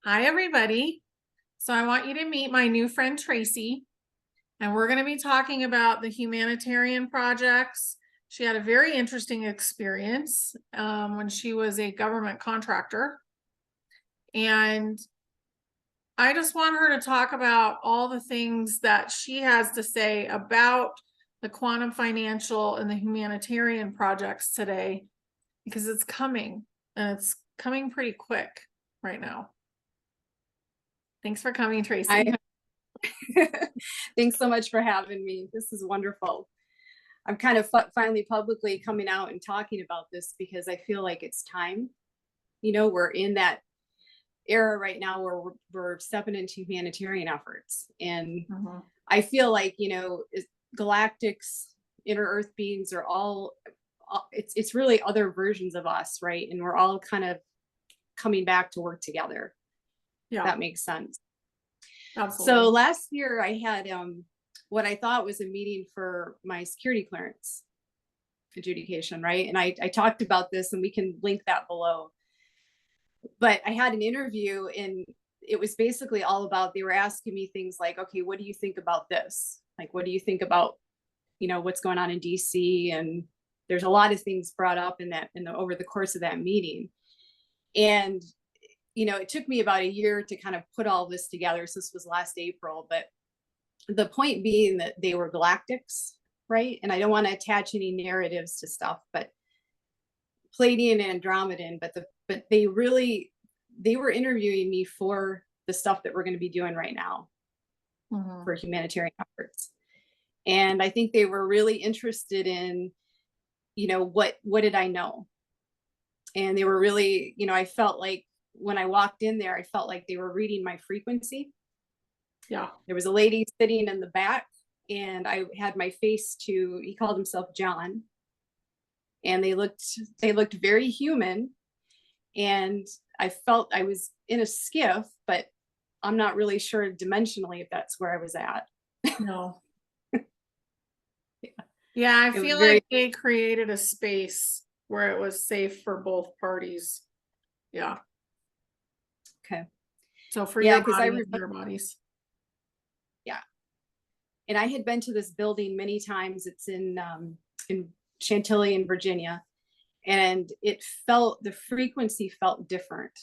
Hi, everybody. So I want you to meet my new friend, Tracy, and we're going to be talking about the humanitarian projects. She had a very interesting experience when she was a government contractor. And I just want her to talk about all the things that she has to say about the quantum financial and the humanitarian projects today, because it's coming and it's coming pretty quick right now. Thanks for coming, Tracy. Thanks so much for having me. This is wonderful. I'm kind of finally publicly coming out and talking about this because I feel like it's time. We're in that era right now where we're stepping into humanitarian efforts. And I feel like, galactics, inner earth beings are all, it's really other versions of us, right? And we're all kind of coming back to work together. Yeah. That makes sense. Absolutely. So last year I had what I thought was a meeting for my security clearance adjudication, right? And I talked about this, and we can link that below. But I had an interview, and it was basically all about, they were asking me things like, okay, what do you think about this? Like, what do you think about, what's going on in DC? And there's a lot of things brought up over the course of that meeting. And it took me about a year to kind of put all this together. So this was last April, but the point being that they were galactics, right? And I don't want to attach any narratives to stuff, but Pleiadian and Andromedan, but they were interviewing me for the stuff that we're going to be doing right now for humanitarian efforts. And I think they were really interested in, what did I know? And they were really, I felt like when I walked in there, I felt like they were reading my frequency. Yeah. There was a lady sitting in the back, and I had my face to, he called himself John. And they looked very human. And I felt I was in a skiff, but I'm not really sure dimensionally if that's where I was at. No. Yeah, I feel like they created a space where it was safe for both parties. Yeah. Okay. So for your body and their bodies. Yeah. And I had been to this building many times. It's in Chantilly in Virginia. And the frequency felt different,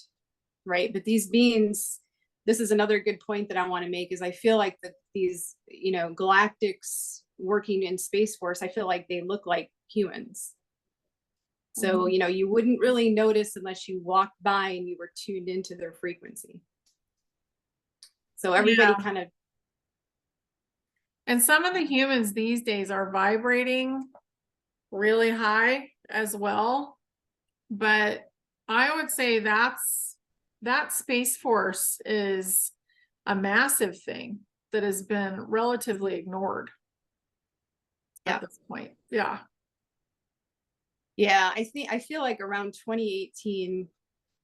right? But these beings, this is another good point that I want to make, is I feel like these, galactics working in Space Force, I feel like they look like humans. So, you wouldn't really notice unless you walked by and you were tuned into their frequency. So everybody kind of. And some of the humans these days are vibrating really high as well. But I would say that Space Force is a massive thing that has been relatively ignored at this point. Yeah. Yeah, I feel like around 2018,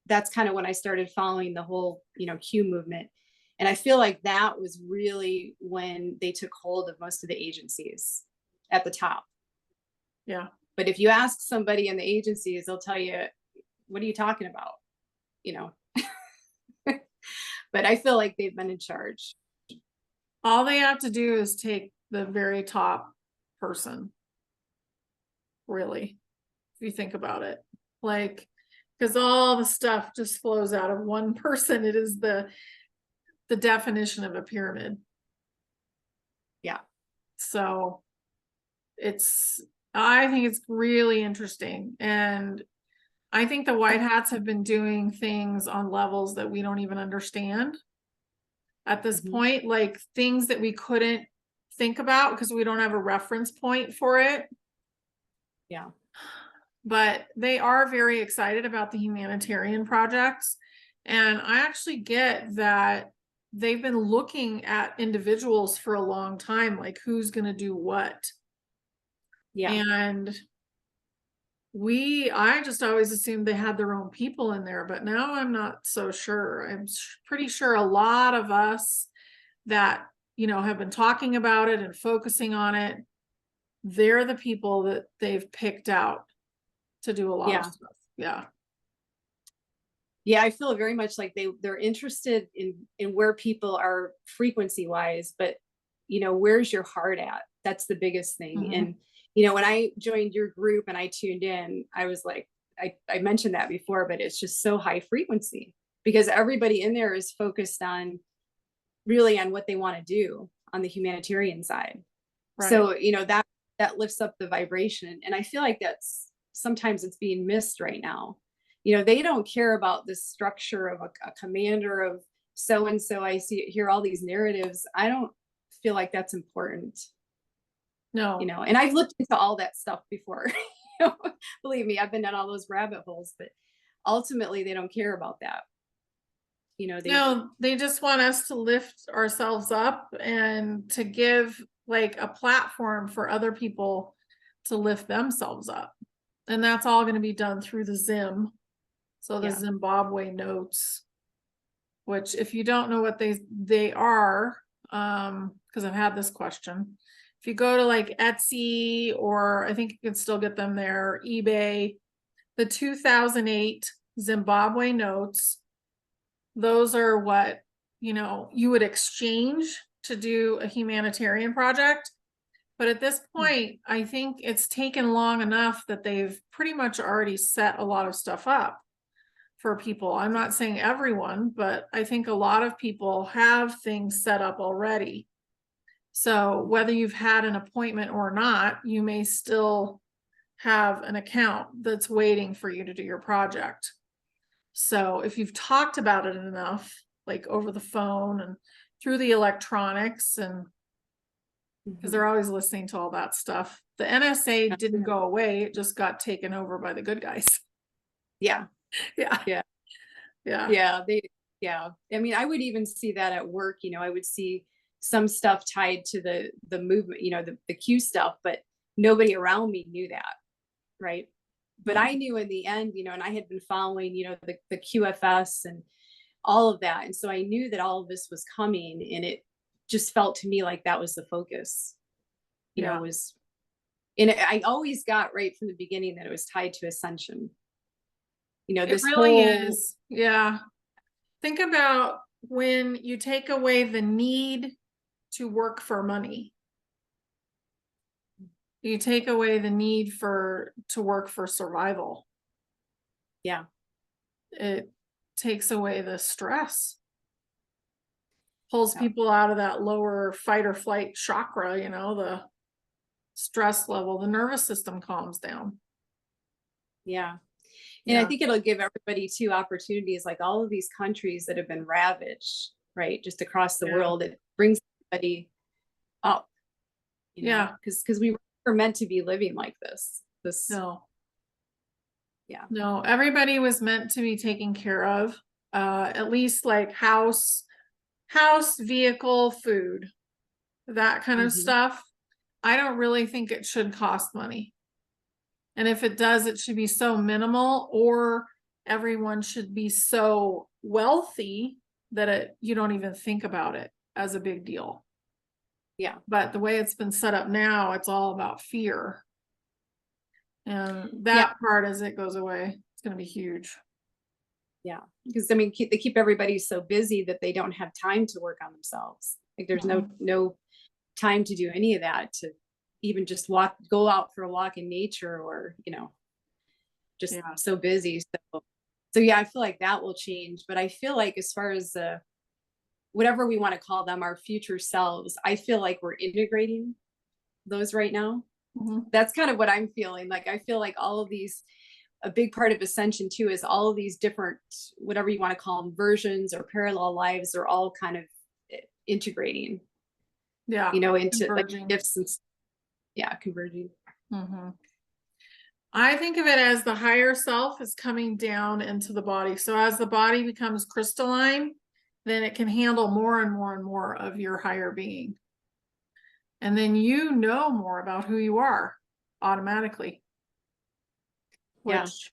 that's kind of when I started following the whole, Q movement. And I feel like that was really when they took hold of most of the agencies at the top. Yeah. But if you ask somebody in the agencies, they'll tell you, what are you talking about? But I feel like they've been in charge. All they have to do is take the very top person, really, if you think about it. Like, because all the stuff just flows out of one person. It is the definition of a pyramid. Yeah. So I think it's really interesting. And I think the white hats have been doing things on levels that we don't even understand at this point, like things that we couldn't think about because we don't have a reference point for it. Yeah. But they are very excited about the humanitarian projects. And I actually get that they've been looking at individuals for a long time, like who's going to do what. Yeah. And I just always assumed they had their own people in there, but now I'm not so sure. I'm pretty sure a lot of us that, have been talking about it and focusing on it, they're the people that they've picked out to do a lot of stuff. Yeah. Yeah, I feel very much like they're interested in where people are frequency wise, but where's your heart at? That's the biggest thing. Mhm. And when I joined your group and I tuned in, I was like, I mentioned that before, but it's just so high frequency because everybody in there is focused on really on what they want to do on the humanitarian side. Right. So, that lifts up the vibration. And I feel like that's sometimes it's being missed right now. They don't care about the structure of a commander of so and so. I hear all these narratives. I don't feel like that's important, No. and I've looked into all that stuff before. Believe me, I've been down all those rabbit holes, but ultimately they don't care about that. They No, they just want us to lift ourselves up and to give like a platform for other people to lift themselves up. And that's all going to be done through the Zim. So the yeah. Zimbabwe notes, which if you don't know what they are, because I've had this question. If you go to like Etsy, or I think you can still get them there, eBay, the 2008 Zimbabwe notes, those are what you would exchange to do a humanitarian project. But at this point, I think it's taken long enough that they've pretty much already set a lot of stuff up for people. I'm not saying everyone, but I think a lot of people have things set up already. So whether you've had an appointment or not, you may still have an account that's waiting for you to do your project. So if you've talked about it enough, like over the phone and through the electronics, and because they're always listening to all that stuff, the NSA didn't go away, it just got taken over by the good guys. Yeah. Yeah. Yeah. Yeah. Yeah, yeah. I mean, I would even see that at work, I would see some stuff tied to the movement, the Q stuff, but nobody around me knew that, right? But I knew in the end, and I had been following, the QFS and all of that. And so I knew that all of this was coming, and it just felt to me like that was the focus, Yeah. was, and I always got right from the beginning that it was tied to ascension. It This really whole, is. Yeah. Think about when you take away the need to work for money. You take away the need to work for survival. yeah. It takes away the stress. Pulls people out of that lower fight or flight chakra, the stress level, the nervous system calms down. Yeah. And I Yeah. think it'll give everybody too opportunities, like all of these countries that have been ravaged, right, just across the Yeah. world. It brings everybody up, Yeah. because we were meant to be living like this. No. Yeah. No, everybody was meant to be taken care of. At least like house, vehicle, food, that kind of Mhm. stuff. I don't really think it should cost money. And if it does, it should be so minimal, or everyone should be so wealthy that you don't even think about it as a big deal. Yeah. But the way it's been set up now, it's all about fear. And Yeah. that part, as it goes away, it's going to be huge. Yeah. Because I mean, they keep everybody so busy that they don't have time to work on themselves. Like there's no time to do any of that, to even just go out for a walk in nature, or, just Yeah. so busy. So yeah, I feel like that will change. But I feel like as far as whatever we want to call them, our future selves, I feel like we're integrating those right now. Mhm. That's kind of what I'm feeling. Like I feel like all of these, a big part of ascension too, is all of these different, whatever you want to call them, versions or parallel lives, are all kind of integrating, Yeah. into like Converging. gifts and, yeah, converging. Mhm. I think of it as the higher self is coming down into the body. So as the body becomes crystalline, then it can handle more and more and more of your higher being. And then you know more about who you are automatically. Yeah. Which,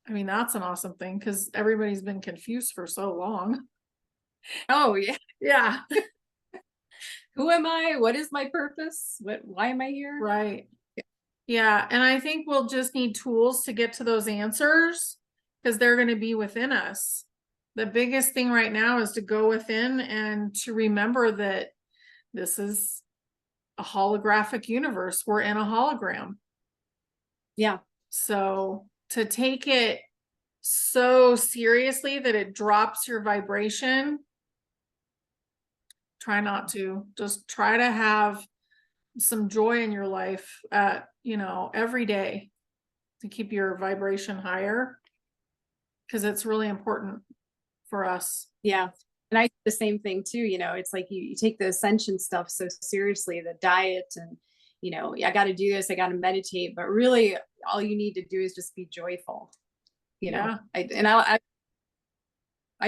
I mean, that's an awesome thing, because everybody's been confused for so long. Oh yeah. Yeah. Who am I? What is my purpose? Why am I here? Right. Yeah. And I think we'll just need tools to get to those answers. because they're going to be within us. The biggest thing right now is to go within and to remember that this is a holographic universe. We're in a hologram. Yeah. So to take it so seriously that it drops your vibration, try not to. Just try to have some joy in your life every day to keep your vibration higher, because it's really important for us. Yeah. And I do the same thing too. It's like you take the ascension stuff so seriously, the diet, and I got to do this, I got to meditate, but really all you need to do is just be joyful. Yeah. I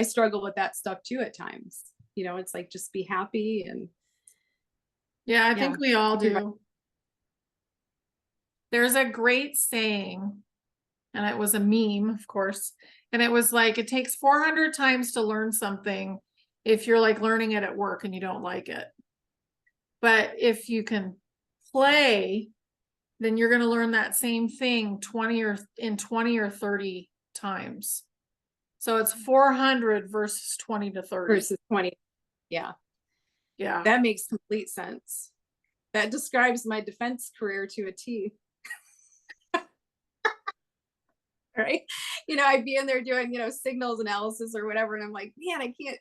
struggle with that stuff too at times. It's like, just be happy. And Yeah, I think we all keep your do. There's a great saying, and it was a meme, of course, and it was like, it takes 400 times to learn something if you're like learning it at work and you don't like it. But if you can play, then you're going to learn that same thing 20 or 30 times. So it's 400 versus 20 to 30. versus 20. Yeah. Yeah. That makes complete sense. That describes my defense career to a T. Right. I'd be in there doing, signals analysis or whatever. And I'm like, man, I can't,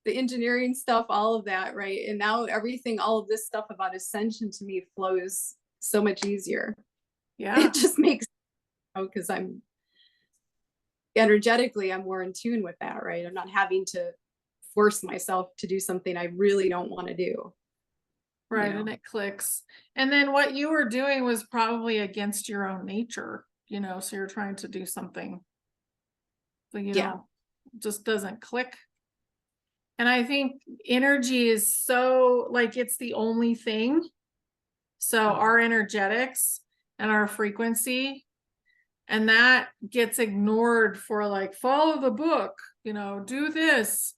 the engineering stuff, all of that. Right. And now everything, all of this stuff about ascension to me flows so much easier. Yeah. It just makes, because I'm energetically, I'm more in tune with that. Right. I'm not having to force myself to do something I really don't want to do. Right. And it clicks. And then what you were doing was probably against your own nature, so you're trying to do something, but it just doesn't click. And I think energy is so, like, it's the only thing. So our energetics and our frequency, and that gets ignored for like, follow the book, do this.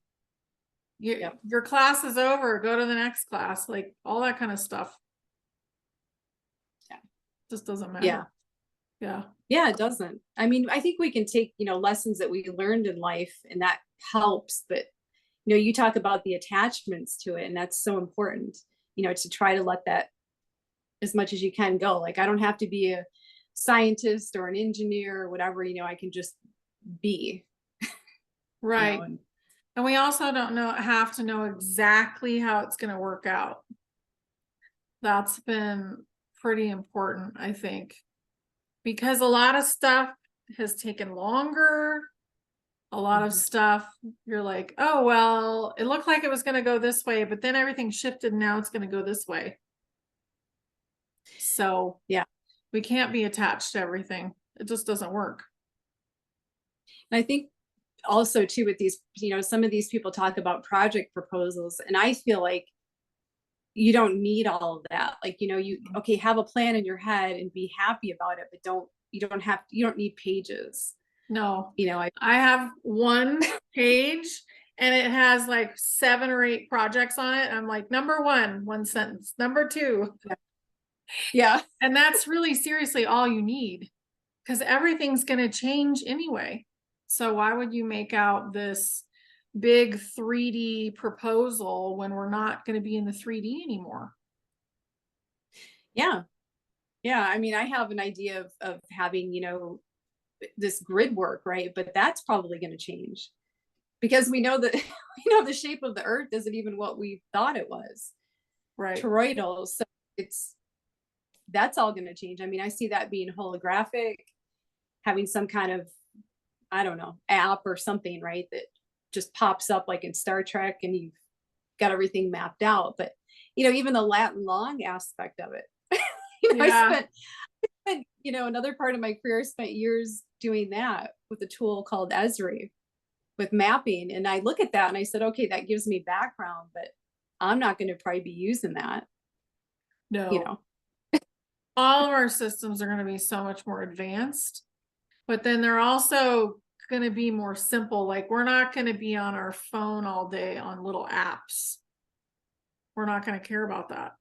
Your class is over, go to the next class, like all that kind of stuff. Yeah. Just doesn't matter. Yeah, it doesn't. I mean, I think we can take, lessons that we learned in life, and that helps. But, you talk about the attachments to it, and that's so important, to try to let that as much as you can go. Like, I don't have to be a scientist or an engineer or whatever, I can just be. Right. And we also don't have to know exactly how it's going to work out. That's been pretty important, I think, because a lot of stuff has taken longer. A lot of stuff, you're like, oh, well, it looked like it was going to go this way, but then everything shifted and now it's going to go this way. So yeah, we can't be attached to everything. It just doesn't work. And I think also too, with these, some of these people talk about project proposals, and I feel like you don't need all of that. Like, you have a plan in your head and be happy about it, but you don't need pages. No, I have one page and it has like 7 or 8 projects on it. I'm like, number 1, 1 sentence, number 2. Yeah. And that's really seriously all you need, because everything's going to change anyway. So why would you make out this big 3D proposal when we're not going to be in the 3D anymore? Yeah. Yeah. I mean, I have an idea of having, this grid work, right? But that's probably going to change, because we know that, the shape of the earth isn't even what we thought it was. Right. Toroidal. So that's all going to change. I mean, I see that being holographic, having some kind of, I don't know, app or something, right? That just pops up like in Star Trek, and you've got everything mapped out. But, even the Latin long aspect of it, I spent, another part of my career, I spent years doing that with a tool called Esri with mapping. And I look at that and I said, okay, that gives me background, but I'm not going to probably be using that. No. All of our systems are going to be so much more advanced, but then they're also going to be more simple. Like, we're not going to be on our phone all day on little apps. We're not going to care about that.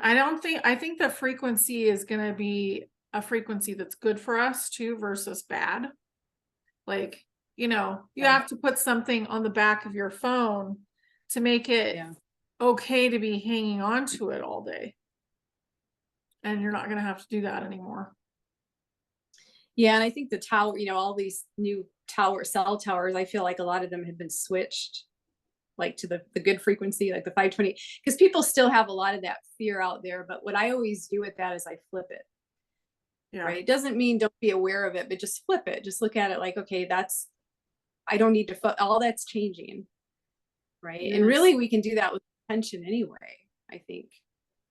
I think the frequency is going to be a frequency that's good for us too versus bad. Like, you know, you Yeah. have to put something on the back of your phone to make it Yeah. okay to be hanging on to it all day. And you're not going to have to do that anymore. Yeah. And I think the tower, all these new cell towers, I feel like a lot of them have been switched like to the good frequency, like the 520, because people still have a lot of that fear out there. But what I always do with that is I flip it. Yeah. Right. It doesn't mean don't be aware of it, but just flip it. Just look at it like, okay, I don't need to, all that's changing. Right. And Yes. really we can do that with attention anyway, I think.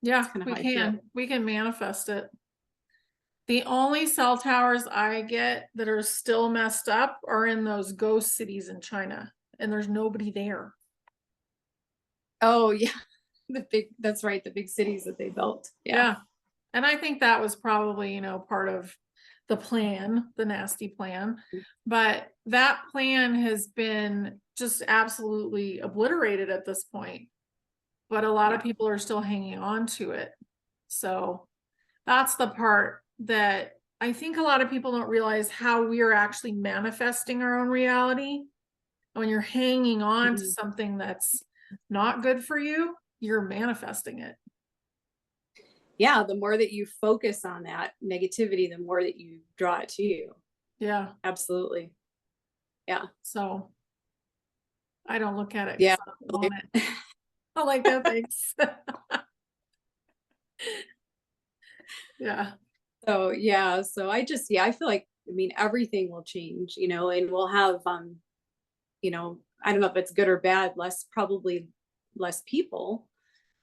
Yeah, That's kind of we how I feel. can. We can manifest it. The only cell towers I get that are still messed up are in those ghost cities in China, and there's nobody there. Oh yeah. That's right. The big cities that they built. Yeah. Yeah. And I think that was probably, part of the plan, the nasty plan. But that plan has been just absolutely obliterated at this point. But a lot of Yeah. people are still hanging on to it. So that's the part that I think a lot of people don't realize, how we are actually manifesting our own reality. When you're hanging on to Mhm. something that's not good for you, you're manifesting it. Yeah. The more that you focus on that negativity, the more that you draw it to you. Yeah. Absolutely. Yeah. So I don't look at it Yeah. because I don't want it. I like that. Thanks. Yeah. So yeah, so I feel like, everything will change, and we'll have I don't know if it's good or bad, probably less people,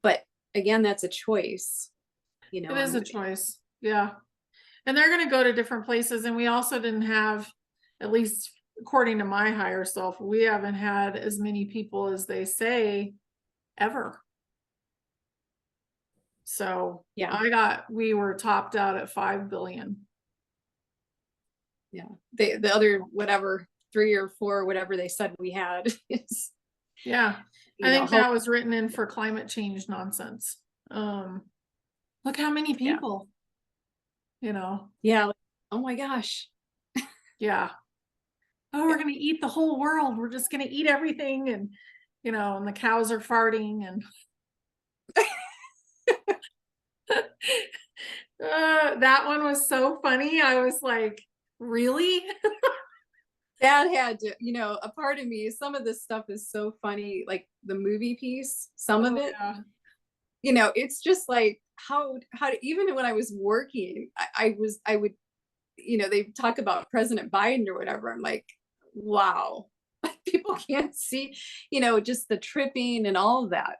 but again, that's a choice, It is a and choice. Yeah. And they're going to go to different places. And we also didn't have, at least according to my higher self, we haven't had as many people as they say ever. So yeah, we were topped out at 5 billion. yeah. The other whatever 3 or 4, whatever they said we had is, Yeah. I think hope. that was written in for climate change nonsense. Look how many Yeah, people, yeah. Oh my gosh. yeah. Oh, we're Yeah. going to eat the whole world. We're just going to eat everything. And the cows are farting and that one was so funny. I was like, really? That had to, a part of me, some of this stuff is so funny, like the movie piece, some of Oh it, yeah. it's just like even when I was working, I would, they talk about President Biden or whatever. I'm like, wow, people can't see, just the tripping and all of that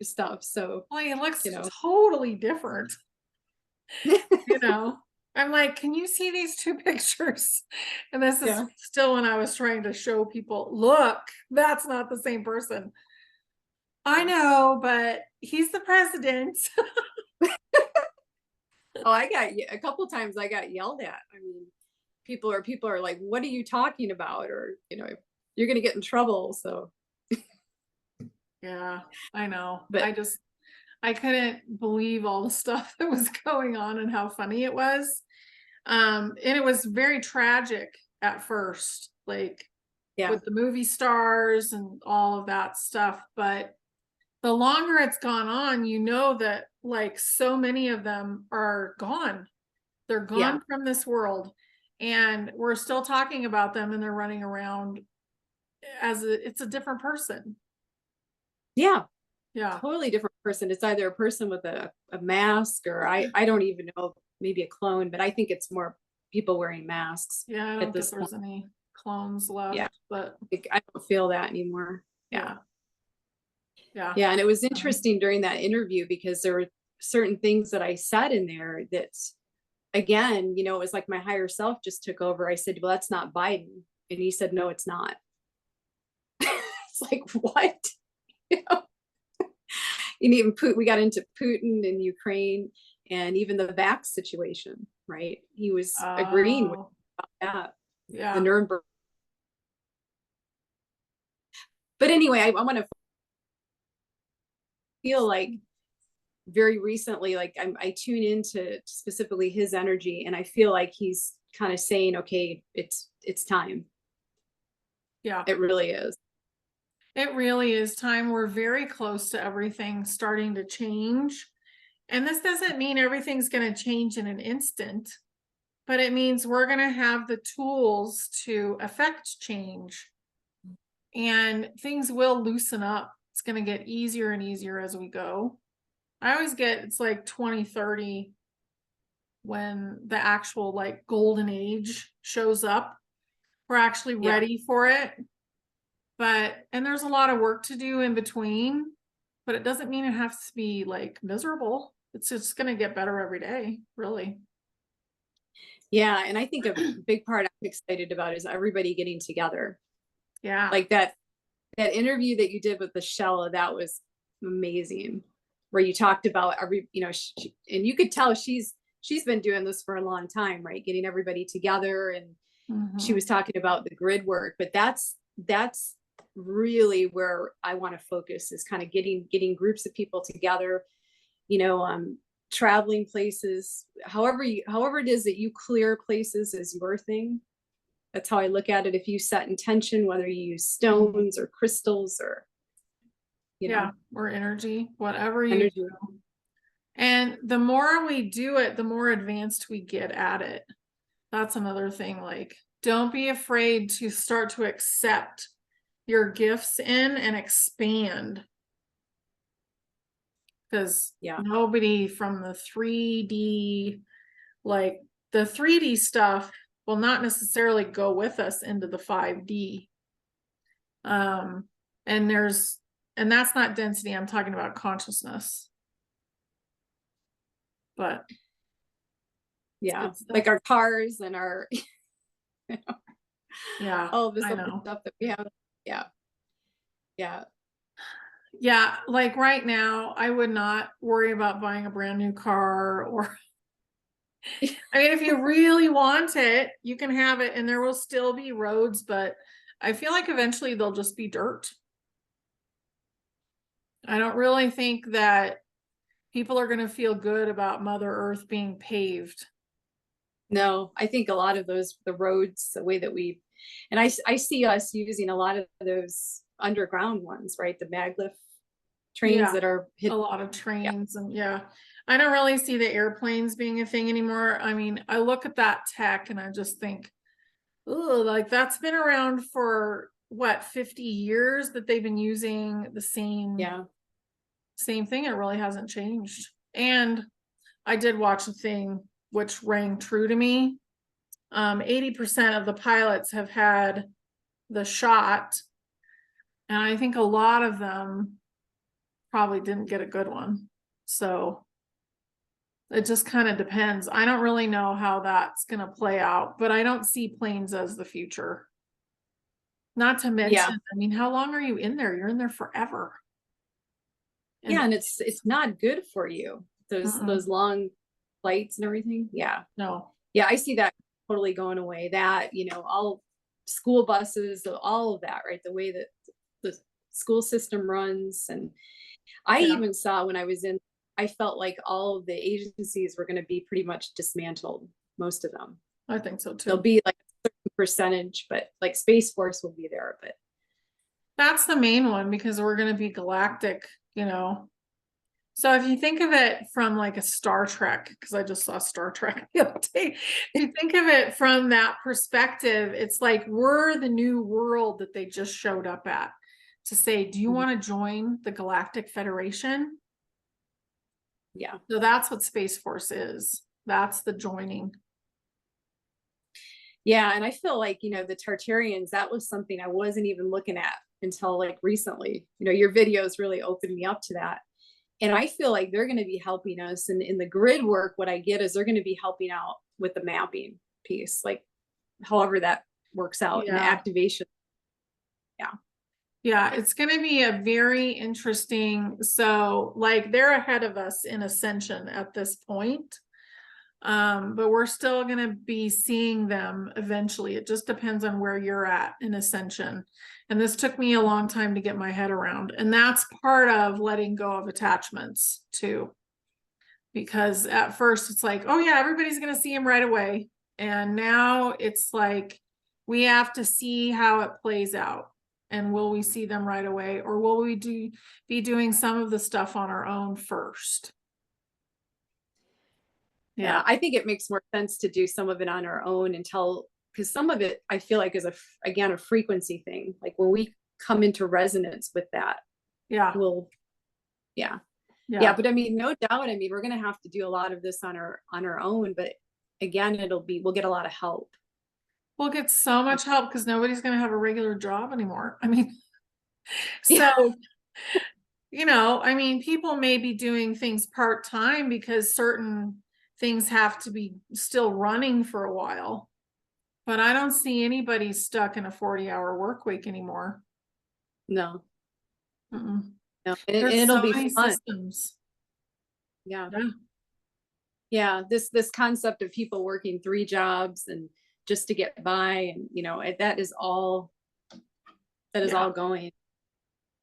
stuff. So, Well, it looks you know, totally different. I'm like, can you see these two pictures? And this is yeah. still when I was trying to show people, look, that's not the same person. I know, but he's the president. Oh, I got a couple times I got yelled at. I mean, people are like, what are you talking about? Or, you're going to get in trouble. So, Yeah, I know. but I couldn't believe all the stuff that was going on and how funny it was. And it was very tragic at first, like yeah, with the movie stars and all of that stuff. But the longer it's gone on, that like so many of them are gone. They're yeah, gone from this world. And we're still talking about them, and they're running around it's a different person. yeah. Yeah. Totally different person. It's either a person with a mask, or I don't even know, maybe a clone, but I think it's more people wearing masks Yeah, I at don't think this point. there's any clones Yeah. left, but Like, I don't feel that anymore. Yeah. yeah. Yeah. Yeah. And it was interesting during that interview because there were certain things that I said in there that, again, it was like my higher self just took over. I said, well, that's not Biden. And he said, no, it's not. It's like, what? You know? And even we got into Putin and Ukraine and even the vax situation, right? He was agreeing with Oh, that, the yeah. Nuremberg. But anyway, I want to feel like very recently, like I tune into specifically his energy, and I feel like he's kind of saying, okay, it's time. Yeah. It really is. It really is time. We're very close to everything starting to change. And this doesn't mean everything's going to change in an instant, but it means we're going to have the tools to affect change. And things will loosen up. It's going to get easier and easier as we go. I always get it's like 2030 when the actual like golden age shows up. We're actually Yeah. ready for it. And there's a lot of work to do in between, but it doesn't mean it has to be like miserable. It's just going to get better every day, really. Yeah. And I think a big part I'm excited about is everybody getting together. Yeah. Like that interview that you did with Michelle, that was amazing, where you talked about every, you know, and you could tell she's been doing this for a long time, right? Getting everybody together. And she was talking about the grid work, but that's really where I want to focus, is kind of getting groups of people together, you know, traveling places, however it is that you clear places is your thing. That's how I look at it. If you set intention, whether you use stones or crystals or, you know, or energy, whatever you energy. do. And the more we do it, the more advanced we get at it. That's another thing. Like, don't be afraid to start to accept your gifts in and expand. Because nobody from the 3D, like the 3D stuff will not necessarily go with us into the 5D. And that's not density. I'm talking about consciousness. But yeah, like our cars and our, all this other stuff that we have. Yeah. Like right now, I would not worry about buying a brand new car, or I mean, if you really want it, you can have it and there will still be roads, but I feel like eventually they'll just be dirt. I don't really think that people are going to feel good about Mother Earth being paved. No, I think a lot of the roads, the way that and I see us using a lot of those underground ones, right? The maglev trains that are a lot of trains. And I don't really see the airplanes being a thing anymore. I mean, I look at that tech and I just think, oh, like that's been around for what, 50 years that they've been using the same thing. It really hasn't changed. And I did watch a thing which rang true to me. 80% of the pilots have had the shot, and I think a lot of them probably didn't get a good one. So it just kind of depends. I don't really know how that's going to play out, but I don't see planes as the future. Not to mention, I mean, how long are you in there? You're in there forever. And it's not good for you. Those long flights and everything. Yeah. No. Yeah, I see that totally going away. That, you know, all school buses, all of that, right? The way that the school system runs. And I even saw when I was in, I felt like all of the agencies were going to be pretty much dismantled, most of them. I think so too. There'll be like a certain percentage, but like Space Force will be there. But that's the main one, because we're going to be galactic, you know. So if you think of it from like a Star Trek, because I just saw Star Trek the other day, if you think of it from that perspective, it's like we're the new world that they just showed up at to say, do you want to join the Galactic Federation? Yeah. So that's what Space Force is. That's the joining. Yeah. And I feel like, you know, the Tartarians, that was something I wasn't even looking at until like recently. You know, your videos really opened me up to that. And I feel like they're going to be helping us. And in the grid work, what I get is they're going to be helping out with the mapping piece, like however that works out, and the activation. Yeah, it's going to be a very interesting. So like they're ahead of us in ascension at this point. But we're still going to be seeing them eventually. It just depends on where you're at in ascension. And this took me a long time to get my head around. And that's part of letting go of attachments too. Because at first it's like, oh yeah, everybody's going to see him right away. And now it's like, we have to see how it plays out. And will we see them right away, or will we be doing some of the stuff on our own first? Yeah, Yeah. I think it makes more sense to do some of it on our own until, because some of it I feel like is again a frequency thing. Like when we come into resonance with that, Yeah. we'll yeah. Yeah, Yeah. but I mean, no doubt. I mean, we're gonna have to do a lot of this on our own, but again, we'll get a lot of help. We'll get so much help because nobody's going to have a regular job anymore. I mean, Yeah, so, I mean, people may be doing things part-time because certain things have to be still running for a while. But I don't see anybody stuck in a 40-hour work week anymore. no, Mm-mm. no, and There's it'll so be many fun. systems. Yeah, Yeah. yeah. This concept of people working 3 jobs and just to get by, and that is all Yeah. going.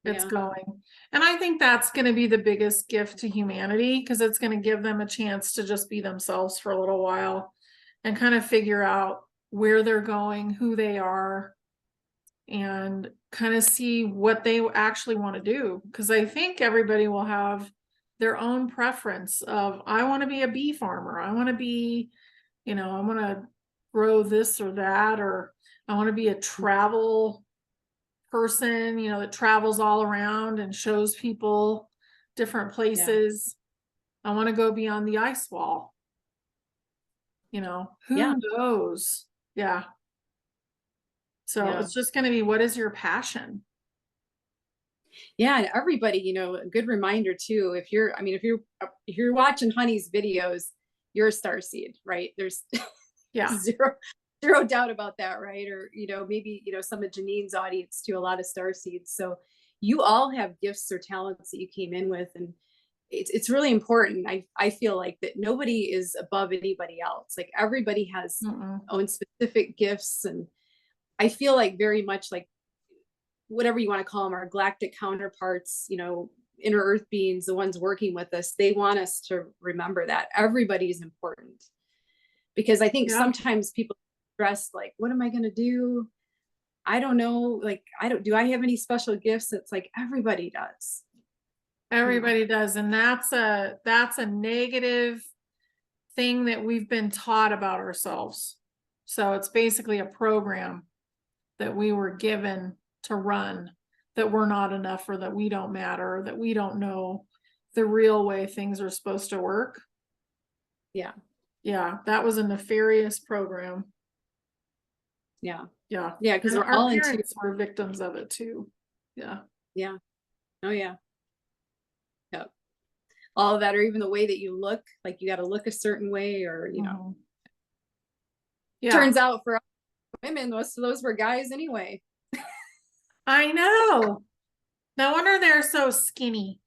It's Yeah, going. And I think that's going to be the biggest gift to humanity, because it's going to give them a chance to just be themselves for a little while and kind of figure out where they're going, who they are, and kind of see what they actually want to do. Because I think everybody will have their own preference of, I want to be a bee farmer. I want to be, I want to grow this or that, or I want to be a travel person, that travels all around and shows people different yeah, places. I want to go beyond the ice wall. yeah, Who knows? Yeah. So yeah. it's just going to be, what is your passion? Yeah, and everybody, a good reminder too. If you're watching Honey's videos, you're a star seed, right? There's Yeah. zero doubt about that, right? Or maybe some of Janine's audience too, a lot of star seeds. So you all have gifts or talents that you came in with, and it's really important. I feel like that nobody is above anybody else. Like everybody has Mm-mm. own specific gifts, and I feel like very much like whatever you want to call them, our galactic counterparts, inner earth beings, the ones working with us, they want us to remember that everybody's important. Because I think Yeah. sometimes people stress, like, what am I going to do? I don't know. Like, do I have any special gifts? It's like everybody does. Everybody does. And that's a negative thing that we've been taught about ourselves. So it's basically a program that we were given to run, that we're not enough, or that we don't matter, or that we don't know the real way things are supposed to work. Yeah. Yeah, that was a nefarious program. Yeah. Yeah. Yeah. Because And we're our all into, parents were victims of it too. Yeah. yeah. Oh, yeah. Yeah. All of that, or even the way that you look, like you got to look a certain way, or, Mhm. Yeah. turns out for women, most of those were guys anyway. I know. No wonder they're so skinny.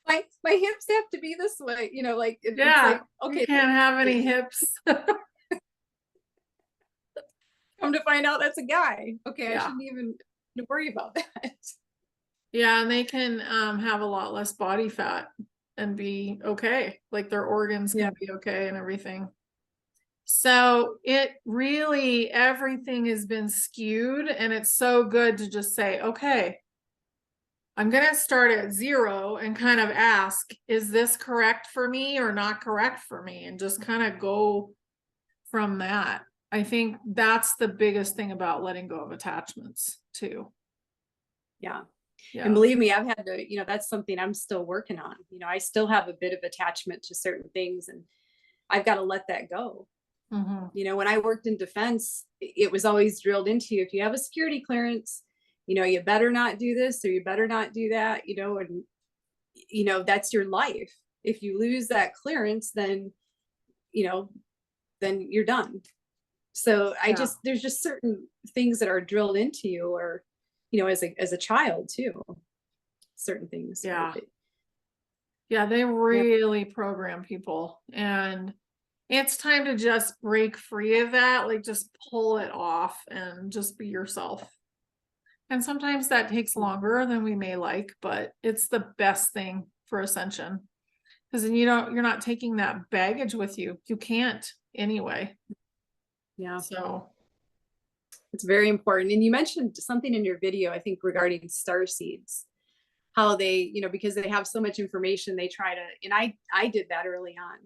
My hips have to be this way, like it's Yeah. like, You okay, can't have any hips. come to find out that's a guy. Okay, I Yeah. shouldn't even worry about that. Yeah, and they can have a lot less body fat and be okay. Like their organs Yeah, can be okay and everything. So it really, everything has been skewed, and it's so good to just say, okay, I'm going to start at 0 and kind of ask, is this correct for me or not correct for me? And just kind of go from that. I think that's the biggest thing about letting go of attachments too. yeah. And Yeah. believe me, I've had to, that's something I'm still working on. I still have a bit of attachment to certain things, and I've got to let that go. Mm-hmm. When I worked in defense, it was always drilled into you. If you have a security clearance, you better not do this, or you better not do that, and that's your life. If you lose that clearance, then you know then you're done. So Yeah. there's just certain things that are drilled into you, or as a child too, certain things, right? Yeah. But, Yeah. They yeah, really program people, and it's time to just break free of that. Like just pull it off and just be yourself. And sometimes that takes longer than we may like, but it's the best thing for ascension. Because then you're not taking that baggage with you. You can't anyway. yeah, So It's very important. And you mentioned something in your video, I think, regarding star seeds, how they, because they have so much information, they try to, and I did that early on,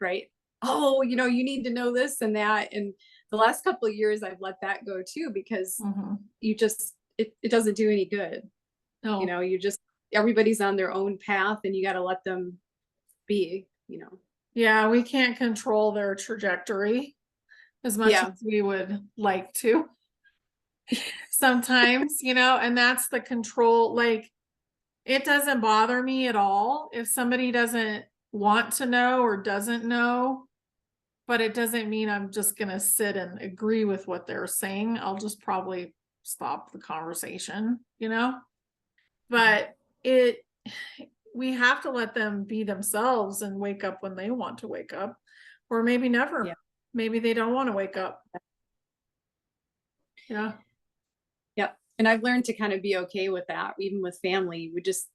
right? Oh, you need to know this and that. And the last couple of years I've let that go too, because you just, it doesn't do any good. No. You just, everybody's on their own path and you got to let them be. Yeah, we can't control their trajectory as much Yeah. as we would like to sometimes, and that's the control. Like, it doesn't bother me at all if somebody doesn't want to know or doesn't know, but it doesn't mean I'm just going to sit and agree with what they're saying. I'll just probably stop the conversation, but we have to let them be themselves and wake up when they want to wake up, or maybe never. Yeah. Maybe they don't want to wake up. Yeah. Yeah. And I've learned to kind of be okay with that. Even with family, we just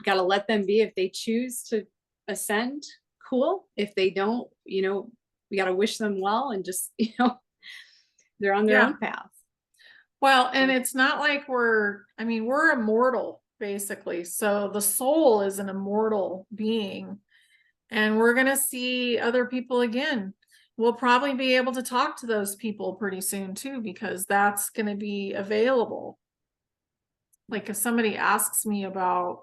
got to let them be. If they choose to ascend, cool. If they don't, we got to wish them well and just, they're on their Yeah. own path. Well, and it's not like we're immortal, basically. So the soul is an immortal being, and we're going to see other people again. We'll probably be able to talk to those people pretty soon too, because that's going to be available. Like if somebody asks me about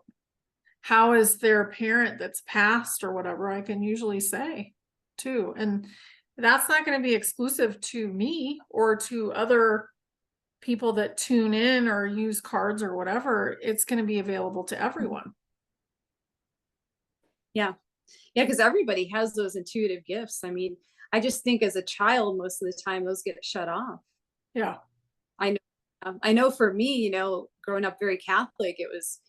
how is their parent that's passed or whatever, I can usually say too. And that's not going to be exclusive to me or to other people that tune in or use cards or whatever. It's going to be available to everyone. Yeah. Yeah. Because everybody has those intuitive gifts. I mean, I just think as a child, most of the time those get shut off. Yeah. I know for me, growing up very Catholic, it was,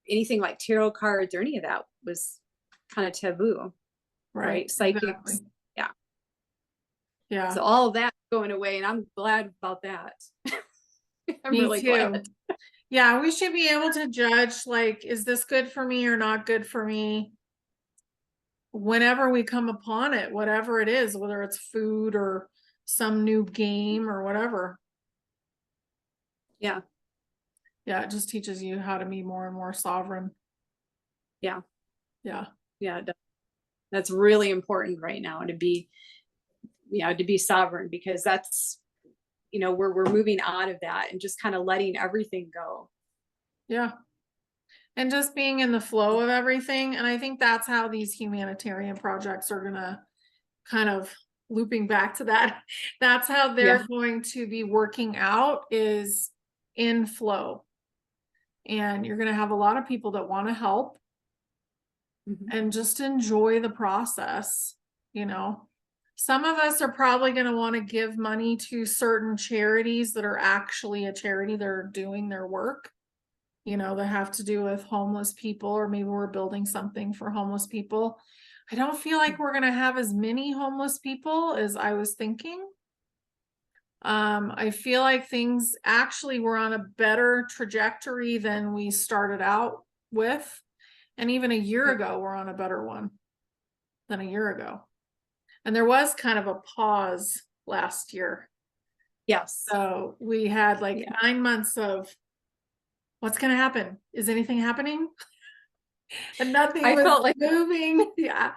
anything like tarot cards or any of that was kind of taboo, right? Psychics. Exactly. Yeah. Yeah. So all of that going away, and I'm glad about that. I'm Me really too. glad. Yeah, we should be able to judge, like, is this good for me or not good for me? Whenever we come upon it, whatever it is, whether it's food or some new game or whatever. Yeah. Yeah, it just teaches you how to be more and more sovereign. Yeah. Yeah. Yeah. That's really important right now to be sovereign, because that's, we're moving out of that and just kind of letting everything go. Yeah. And just being in the flow of everything. And I think that's how these humanitarian projects are gonna kind of looping back to that. That's how they're going to be working out, is in flow. And you're gonna have a lot of people that want to help and just enjoy the process. Some of us are probably going to want to give money to certain charities that are actually a charity. They're doing their work, that have to do with homeless people, or maybe we're building something for homeless people. I don't feel like we're going to have as many homeless people as I was thinking. I feel like things actually were on a better trajectory than we started out with. And even a year ago, we're on a better one than a year ago. And there was kind of a pause last year. Yes. So we had like 9 months of what's going to happen? Is anything happening? And nothing was felt like moving. Yeah.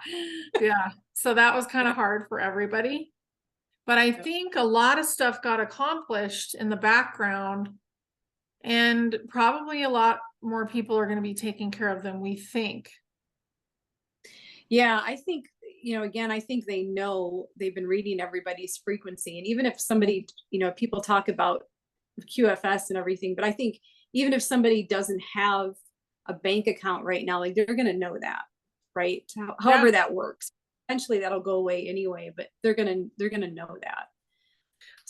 Yeah. So that was kind of hard for everybody. But I think a lot of stuff got accomplished in the background, and probably a lot more people are going to be taken care of than we think. Yeah, I think, again, I think they know, they've been reading everybody's frequency. And even if somebody, people talk about QFS and everything, but I think even if somebody doesn't have a bank account right now, like, they're going to know that, right? However that works. Eventually that'll go away anyway, but they're going to know that.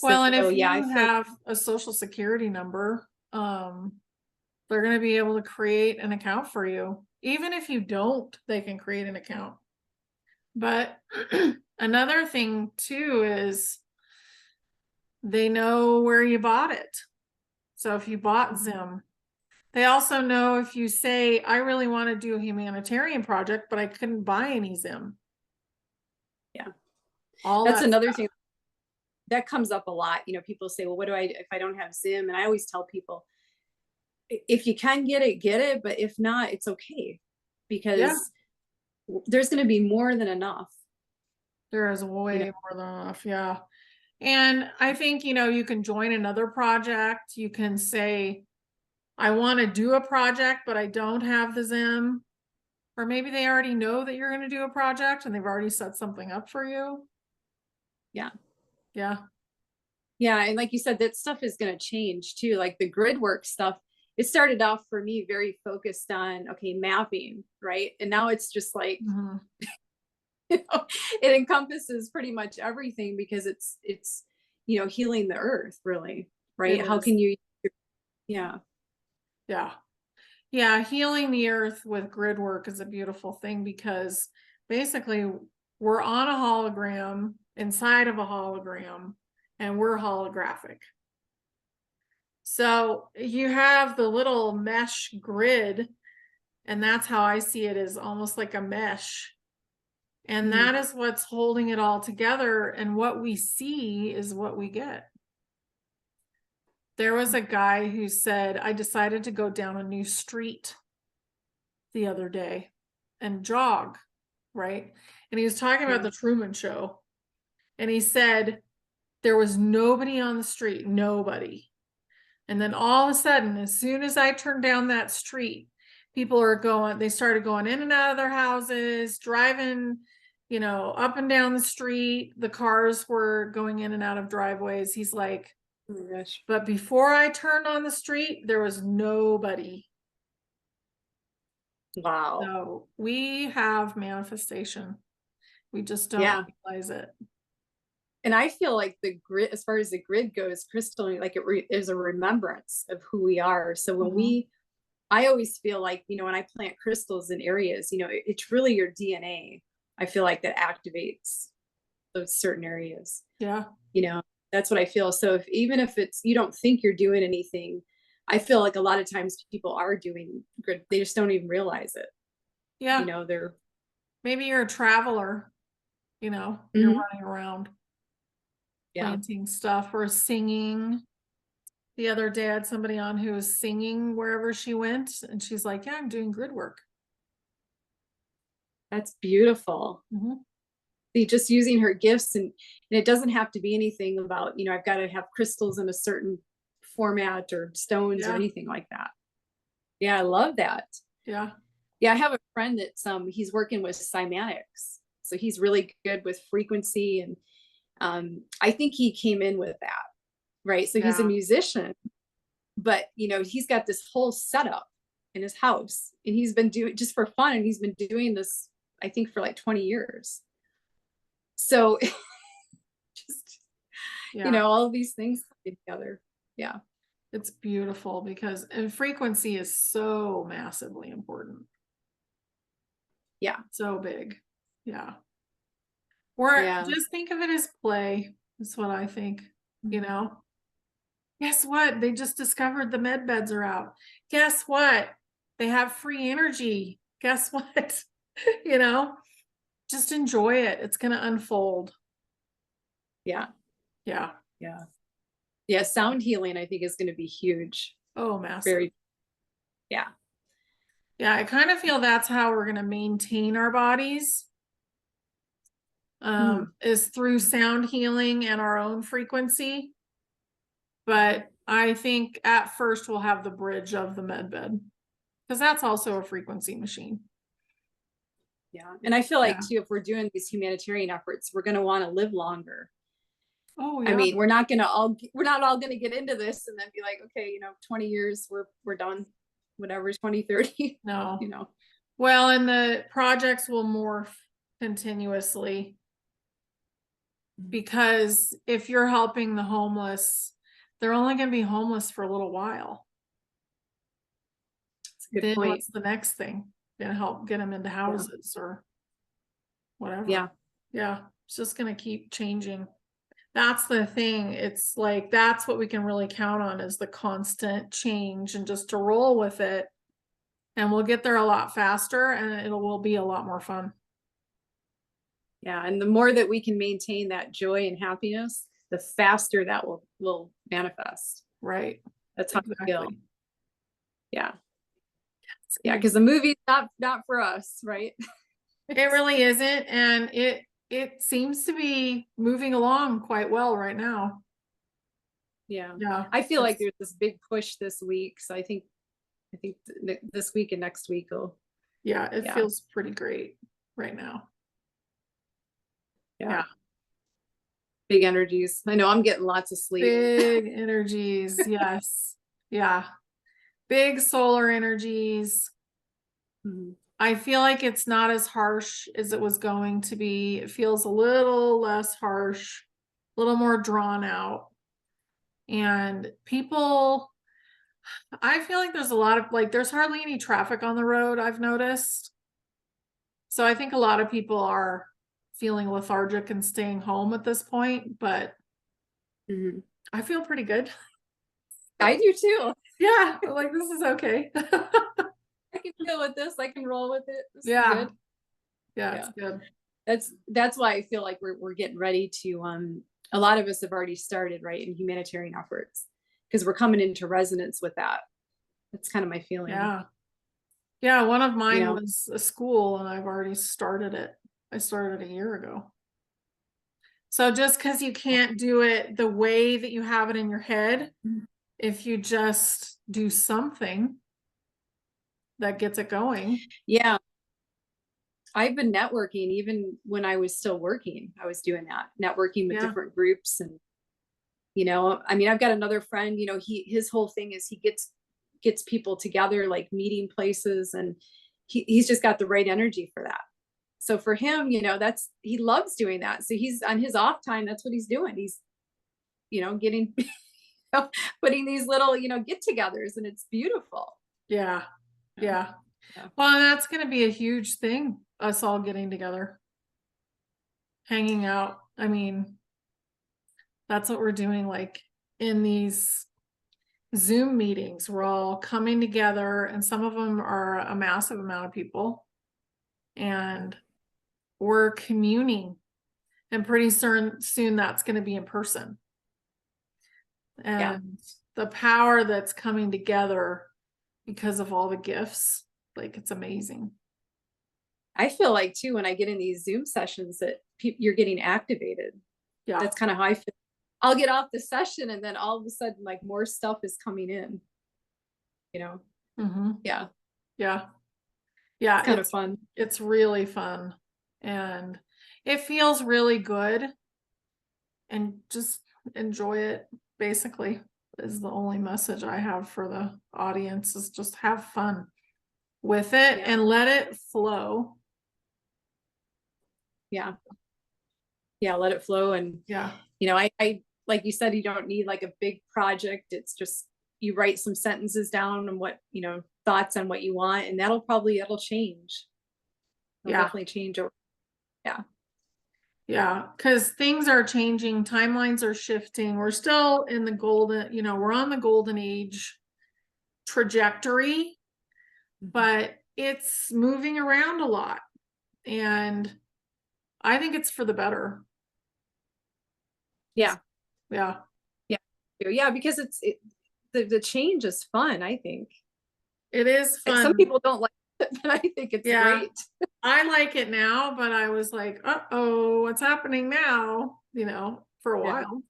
Well, and if you have a social security number, they're going to be able to create an account for you. Even if you don't, they can create an account. But another thing too is they know where you bought it. So if you bought Zim, they also know if you say, I really want to do a humanitarian project, but I couldn't buy any Zim. Yeah. All That's that another stuff. thing that comes up a lot. You know, people say, well, what do I if I don't have Zim? And I always tell people, if you can get it, but if not, it's okay, Yeah, because there's going to be more than enough. there is You way know, more than enough. Yeah. And I think, you can join another project. You can say, I want to do a project, but I don't have the Zim. Or maybe they already know that you're going to do a project and they've already set something up for you. yeah. Yeah. Yeah, and like you said, that stuff is going to change too. Like the grid work stuff, it started off for me very focused on, okay, mapping, right? And now it's just like, Mhm. it encompasses pretty much everything, because it's healing the earth, really, It right? How is. can you, yeah. Yeah. Yeah. Healing the earth with grid work is a beautiful thing because basically we're on a hologram inside of a hologram and we're holographic. So you have the little mesh grid, and that's how I see it, is almost like a mesh. And Mhm. that is what's holding it all together. And what we see is what we get. There was a guy who said, I decided to go down a new street the other day and jog, right? And he was talking about Yeah. the Truman Show. And he said, there was nobody on the street, nobody. And then all of a sudden, as soon as I turned down that street, they started going in and out of their houses, driving, up and down the street. The cars were going in and out of driveways. He's like, Oh my gosh. but before I turned on the street, there was nobody. Wow. So we have manifestation. We just don't Yeah. realize it. And I feel like the grid, as far as the grid goes, crystal, like is a remembrance of who we are. So when Mhm. I always feel like, when I plant crystals in areas, it's really your DNA. I feel like that activates those certain areas. Yeah. You know, that's what I feel. So even if it's, you don't think you're doing anything, I feel like a lot of times people are doing good. They just don't even realize it. Yeah. They're, Maybe you're a traveler, you're Mhm. running around Yeah, planting stuff or singing. The other day I had somebody on who was singing wherever she went, and she's like, yeah, I'm doing grid work. that's beautiful. Mhm. Just using her gifts, and it doesn't have to be anything about, I've got to have crystals in a certain format or stones or Yeah. anything like that. Yeah, I love that. Yeah. Yeah, I have a friend that's he's working with cymatics. So he's really good with frequency, and I think he came in with that, right? So he's a Yeah. musician, but he's got this whole setup in his house, and he's been doing just for fun, and he's been doing this, I think, for like 20 years. So just Yeah. all of these things together. Yeah. It's beautiful and frequency is so massively important. Yeah. So big. Yeah. Or Yeah. just think of it as play. That's what I think, you know. Guess what? They just discovered the med beds are out. Guess what? They have free energy. Guess what? you know, just enjoy it. It's going to unfold. Yeah. Yeah. Yeah. Yeah. Sound healing, I think, is going to be huge. Oh, massive. Very, yeah. Yeah. I kind of feel that's how we're going to maintain our bodies, Mm. is through sound healing and our own frequency. But I think at first we'll have the bridge of the med bed because that's also a frequency machine. Yeah. And I feel like, Yeah. too, if we're doing these humanitarian efforts, we're going to want to live longer. Oh, I yeah. mean, we're not all going to get into this and then be like, okay, 20 years, we're done, whatever, 2030, No. Well, and the projects will morph continuously because if you're helping the homeless, they're only going to be homeless for a little while. That's a good Then point. what's the next thing? Gonna help get them into houses or whatever. Yeah. Yeah. It's just going to keep changing. That's the thing. It's like, that's what we can really count on is the constant change and just to roll with it. And we'll get there a lot faster and will be a lot more fun. Yeah. And the more that we can maintain that joy and happiness, the faster that will manifest. Right. That's how I feel. Exactly. Yeah. It's Yeah. gonna Because the movie's not for us, right? It really isn't, and it seems to be moving along quite well right now. Yeah. Yeah, I feel like it's, there's this big push this week. So I think this week and next week will, yeah, it yeah. feels pretty great right now. Yeah. Yeah, Big energies. I know I'm getting lots of sleep. big energies. Yes, yeah, big solar energies. Mhm. I feel like it's not as harsh as it was going to be. It feels a little less harsh, a little more drawn out. And people, I feel like there's a lot of like, there's hardly any traffic on the road, I've noticed. So I think a lot of people are feeling lethargic and staying home at this point, but Mhm. I feel pretty good. I do too. Yeah, like this is okay. I can deal with this. I can roll with it. This is Yeah, good. yeah, it's Yeah. good. That's why I feel like we're getting ready to a lot of us have already started, right, in humanitarian efforts because we're coming into resonance with that. That's kind of my feeling. Yeah. Yeah, one of You mine know, was a school and I've already started it. I started a year ago. So just because you can't do it the way that you have it in your head, if you just do something that gets it going. yeah. I've been networking even when I was still working. I was doing that, networking with Yeah. different groups. And I mean, I've got another friend, his whole thing is he gets people together, like meeting places, and he's just got the right energy for that. So for him, he loves doing that. So he's on his off time, that's what he's doing. He's, getting putting these little, get-togethers, and it's beautiful. Yeah. Yeah. Yeah. Yeah. Well, and that's going to be a huge thing, us all getting together, hanging out. I mean, that's what we're doing, like in these Zoom meetings. We're all coming together, and some of them are a massive amount of people, and we're communing. And pretty soon that's going to be in person. Yeah. And the power that's coming together because of all the gifts, like it's amazing. I feel like too, when I get in these Zoom sessions that you're getting activated. Yeah. That's kind of how I feel. I'll get off the session and then all of a sudden, like, more stuff is coming in, Mm-hmm. Yeah. Yeah. Yeah. It's kind of fun. It's really fun. And it feels really good. And just enjoy it, basically, is the only message I have for the audience, is just have fun with it and let it flow. Yeah. Yeah. Let it flow. And, Yeah. I, like you said, you don't need like a big project. It's just, you write some sentences down and what, thoughts on what you want, and that'll change. It'll Yeah. definitely change. Yeah. Yeah, because things are changing, timelines are shifting. We're still in the golden, we're on the golden age trajectory, but it's moving around a lot. And I think it's for the better. Yeah. Yeah. Yeah. Yeah. Because the change is fun, I think. It is Some fun. people don't like it, but I think it's great. I like it now, but I was like, uh-oh, what's happening now? For a while.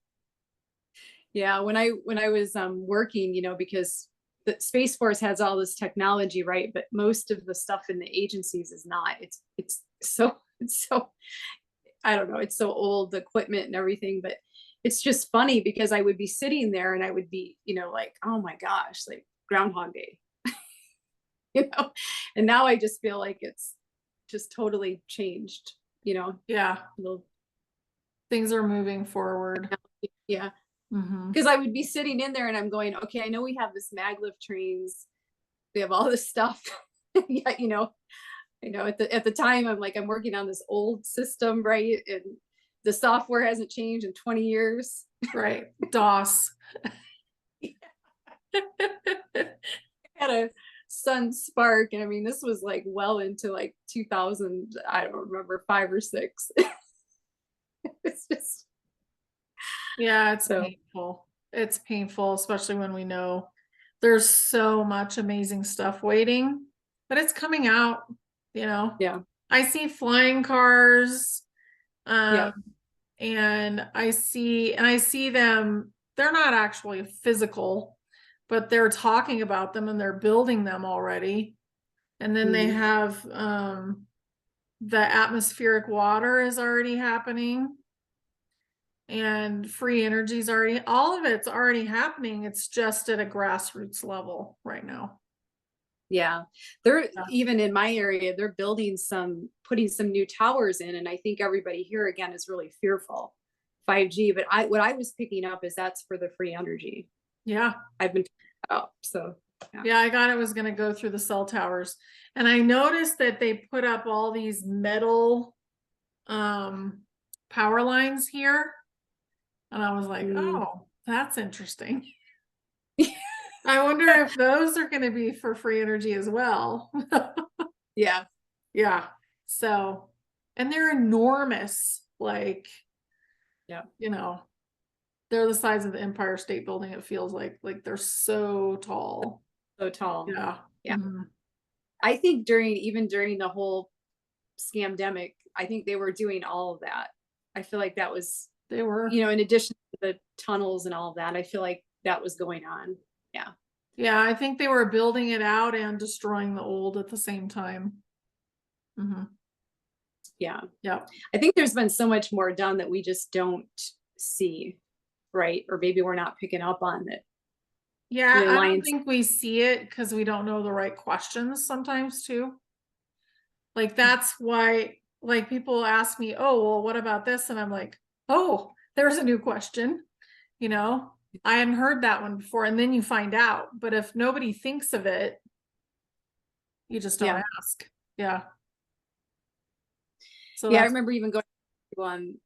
Yeah. When I was working, because the Space Force has all this technology, right? But most of the stuff in the agencies is not. It's so I don't know, it's so old, the equipment and everything, but it's just funny because I would be sitting there and I would be, like, oh my gosh, like Groundhog Day. And now I just feel like it's just totally changed, Yeah. little, Things are moving forward. yeah. Mm-hmm. Because I would be sitting in there and I'm going, okay, I know we have this maglev trains, we have all this stuff. Yeah, at the time I'm like, I'm working on this old system, right? And the software hasn't changed in 20 years. Right. DOS. I had a Sun Spark, and I mean, this was like well into like 2000, I don't remember, 5 or 6. It's just, Yeah, it's So painful. It's painful, especially when we know there's so much amazing stuff waiting, but it's coming out, you know. yeah, I see flying cars, yeah, um, and I see them, they're not actually physical, but they're talking about them and they're building them already. And then they mhm, have the atmospheric water is already happening, and free energy is already, all of it's already happening. It's just at a grassroots level right now. yeah. They're Yeah. even in my area, they're putting some new towers in, and I think everybody here again is really fearful 5G. But what I was picking up is that's for the free energy. Yeah. I've been up, so yeah. Yeah, I got it was going to go through the cell towers. And I noticed that they put up all these metal um power lines here. And I was like, Mm. oh, that's interesting. I wonder if those are going to be for free energy as well. Yeah, Yeah. So, and they're enormous. Like, yeah, you know, they're the size of the Empire State Building, it feels like they're so tall. so tall. Yeah. Yeah. Mhm. I think even during the whole scamdemic, I think they were doing all of that. I feel like that was, They were. in addition to the tunnels and all of that, I feel like that was going on. Yeah. Yeah, I think they were building it out and destroying the old at the same time. Hmm. Yeah. Yeah. I think there's been so much more done that we just don't see, right? Or maybe we're not picking up on it. Yeah, The I don't alliance. think we see it because we don't know the right questions sometimes too. Like that's why, like people ask me, oh, well, what about this? And I'm like, oh, there's a new question. You know, I hadn't heard that one before. And then you find out. But if nobody thinks of it, you just don't Yeah. ask. Yeah. So Yeah. I that's remember even going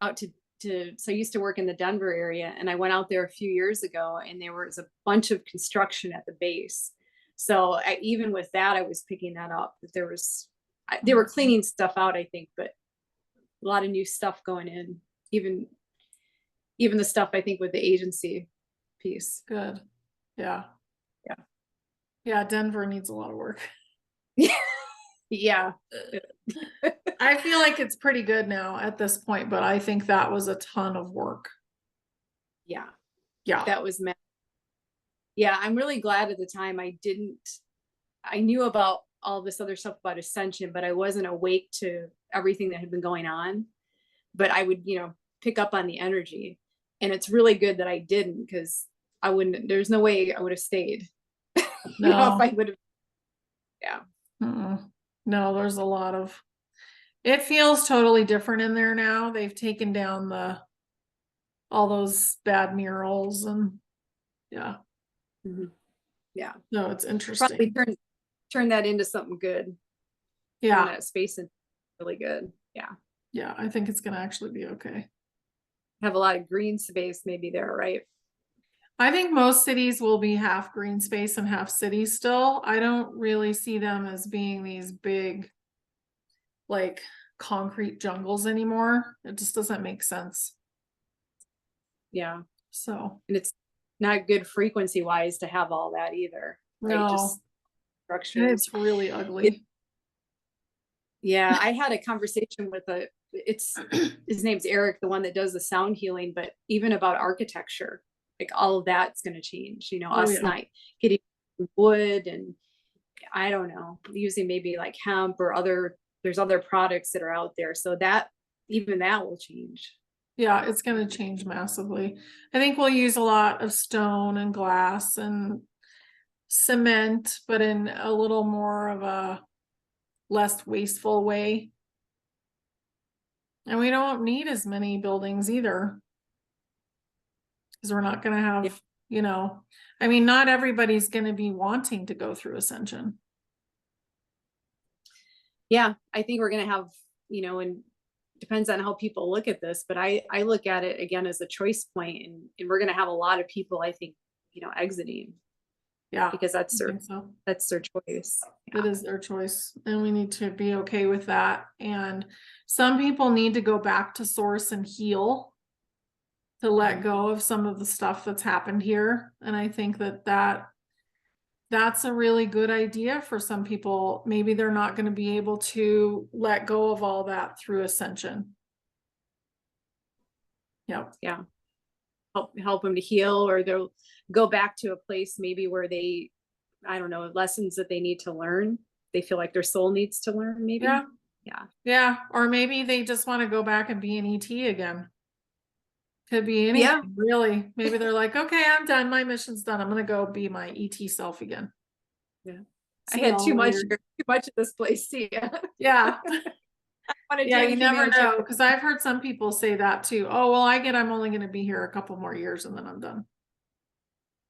out so I used to work in the Denver area, and I went out there a few years ago, and there was a bunch of construction at the base. So even with that, I was picking that up that they were cleaning stuff out, I think, but a lot of new stuff going in, even the stuff I think with the agency piece. good. Yeah. Yeah. Yeah. Denver needs a lot of work. Yeah. I feel like it's pretty good now at this point, but I think that was a ton of work. Yeah. Yeah. That was yeah, I'm really glad at the time I knew about all this other stuff about Ascension, but I wasn't awake to everything that had been going on. But I would, pick up on the energy. And it's really good that I didn't, because there's no way I would have stayed. If No. I would have, yeah. Mm-mm. No, there's a lot of, it feels totally different in there now. They've taken down all those bad murals and yeah. Mhm. Yeah. No, it's Probably interesting. turn that into something good. Turn Yeah. that space into really good. Yeah. Yeah. I think it's going to actually be okay. Have a lot of green space maybe there, right? I think most cities will be half green space and half city still. I don't really see them as being these big, like concrete jungles anymore. It just doesn't make sense. Yeah. So, And it's not good frequency wise to have all that either, right? no, Just and structures. it's really It, ugly. yeah, I had a conversation with his name's Eric, the one that does the sound healing, but even about architecture, like all of that's going to change, Oh, us yeah. not getting wood and I don't know, using maybe like hemp or there's other products that are out there. So even that will change. Yeah, it's going to change massively. I think we'll use a lot of stone and glass and cement, but in a little more of a less wasteful way. And we don't need as many buildings either, because we're not going to Yeah. have, I mean, not everybody's going to be wanting to go through Ascension. Yeah, I think we're going to have, and depends on how people look at this, but I look at it again as a choice point, and we're going to have a lot of people, I think, exiting Yeah, because I think so. that's their choice. It Yeah. is their choice, and we need to be okay with that. And some people need to go back to source and heal. to let go of some of the stuff that's happened here. And I think that's a really good idea for some people. Maybe they're not going to be able to let go of all that through ascension. Yep. Yeah. Help them to heal, or they'll go back to a place maybe where they, I don't know, lessons that they need to learn. They feel like their soul needs to learn, maybe. Yeah. Yeah. Yeah. Or maybe they just want to go back and be an ET again. Could be anything, Yeah. really. Maybe they're like, okay, I'm done. My mission's done. I'm going to go be my ET self again. Yeah. I See had y'all too much later. here, too much of this place. See ya. Yeah. Want to Yeah, join you never humanitarian. know. Because I've heard some people say that too. Oh, well, I'm only going to be here a couple more years and then I'm done.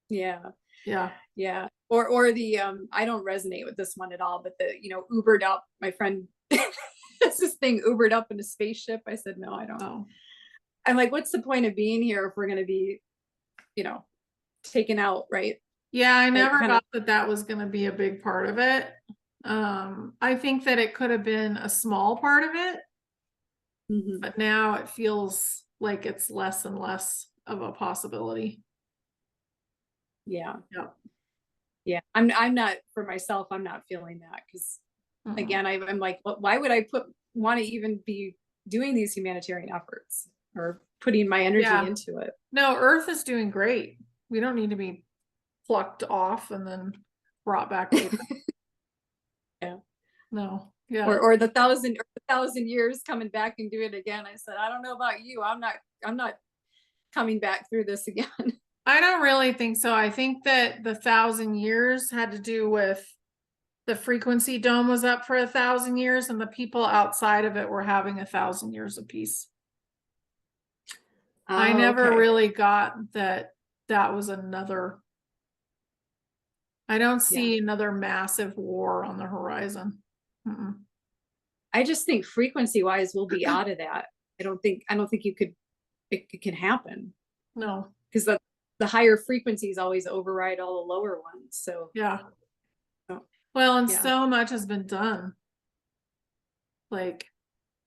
Yeah. Yeah. Yeah. Or the I don't resonate with this one at all, but the, Ubered up, my friend has this thing Ubered up in a spaceship. I said, no, I don't. Oh. I'm like, what's the point of being here if we're gonna be, taken out, right? Yeah, I never kind of thought that was going to be a big part of it. I think that it could have been a small part of it, Mhm. but now it feels like it's less and less of a possibility. Yeah. Yeah. Yeah. I'm not, for myself, I'm not feeling that, because again, I'm like, why would I want to even be doing these humanitarian efforts or putting my energy into it? No, Earth is doing great. We don't need to be plucked off and then brought back later. Yeah. No. Yeah. Or the thousand years coming back and do it again. I said, I don't know about you. I'm not coming back through this again. I don't really think so. I think that the 1,000 years had to do with the frequency dome was up for 1,000 years and the people outside of it were having 1,000 years of peace. I never really got that was another. I don't see another massive war on the horizon. I just think frequency wise, we'll be out of that. I don't think it can happen. No. Because the higher frequencies always override all the lower ones. So yeah. So, well, and so much has been done. Like,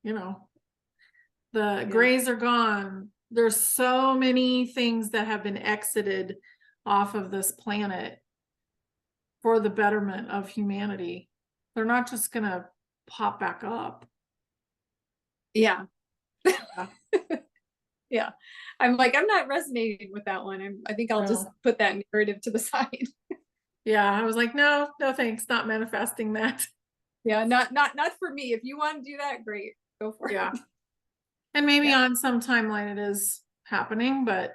the grays are gone. There's so many things that have been exited off of this planet for the betterment of humanity. They're not just gonna pop back up. Yeah. Yeah. I'm like, I'm not resonating with that one. I think I'll just put that narrative to the side. Yeah, I was like, no thanks, not manifesting that. Yeah, not for me. If you want to do that, great, go for it. And maybe on some timeline it is happening, but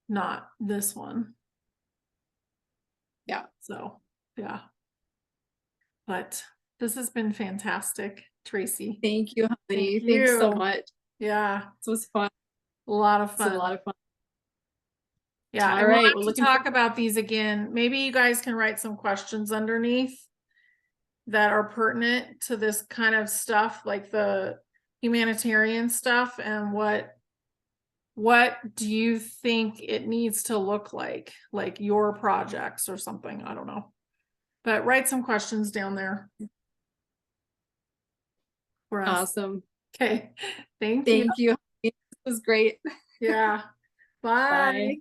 not this one. Yeah. So yeah. But this has been fantastic, Tracy. Thank you, honey. Thanks so much. Yeah. This was fun. A lot of fun. A lot of fun. Yeah. All right. We'll talk about these again. Maybe you guys can write some questions underneath that are pertinent to this kind of stuff, like the humanitarian stuff, and what do you think it needs to look like your projects or something. I don't know, but write some questions down there for us. Awesome. Okay. Thank you. Thank you. It was great. Yeah. Bye.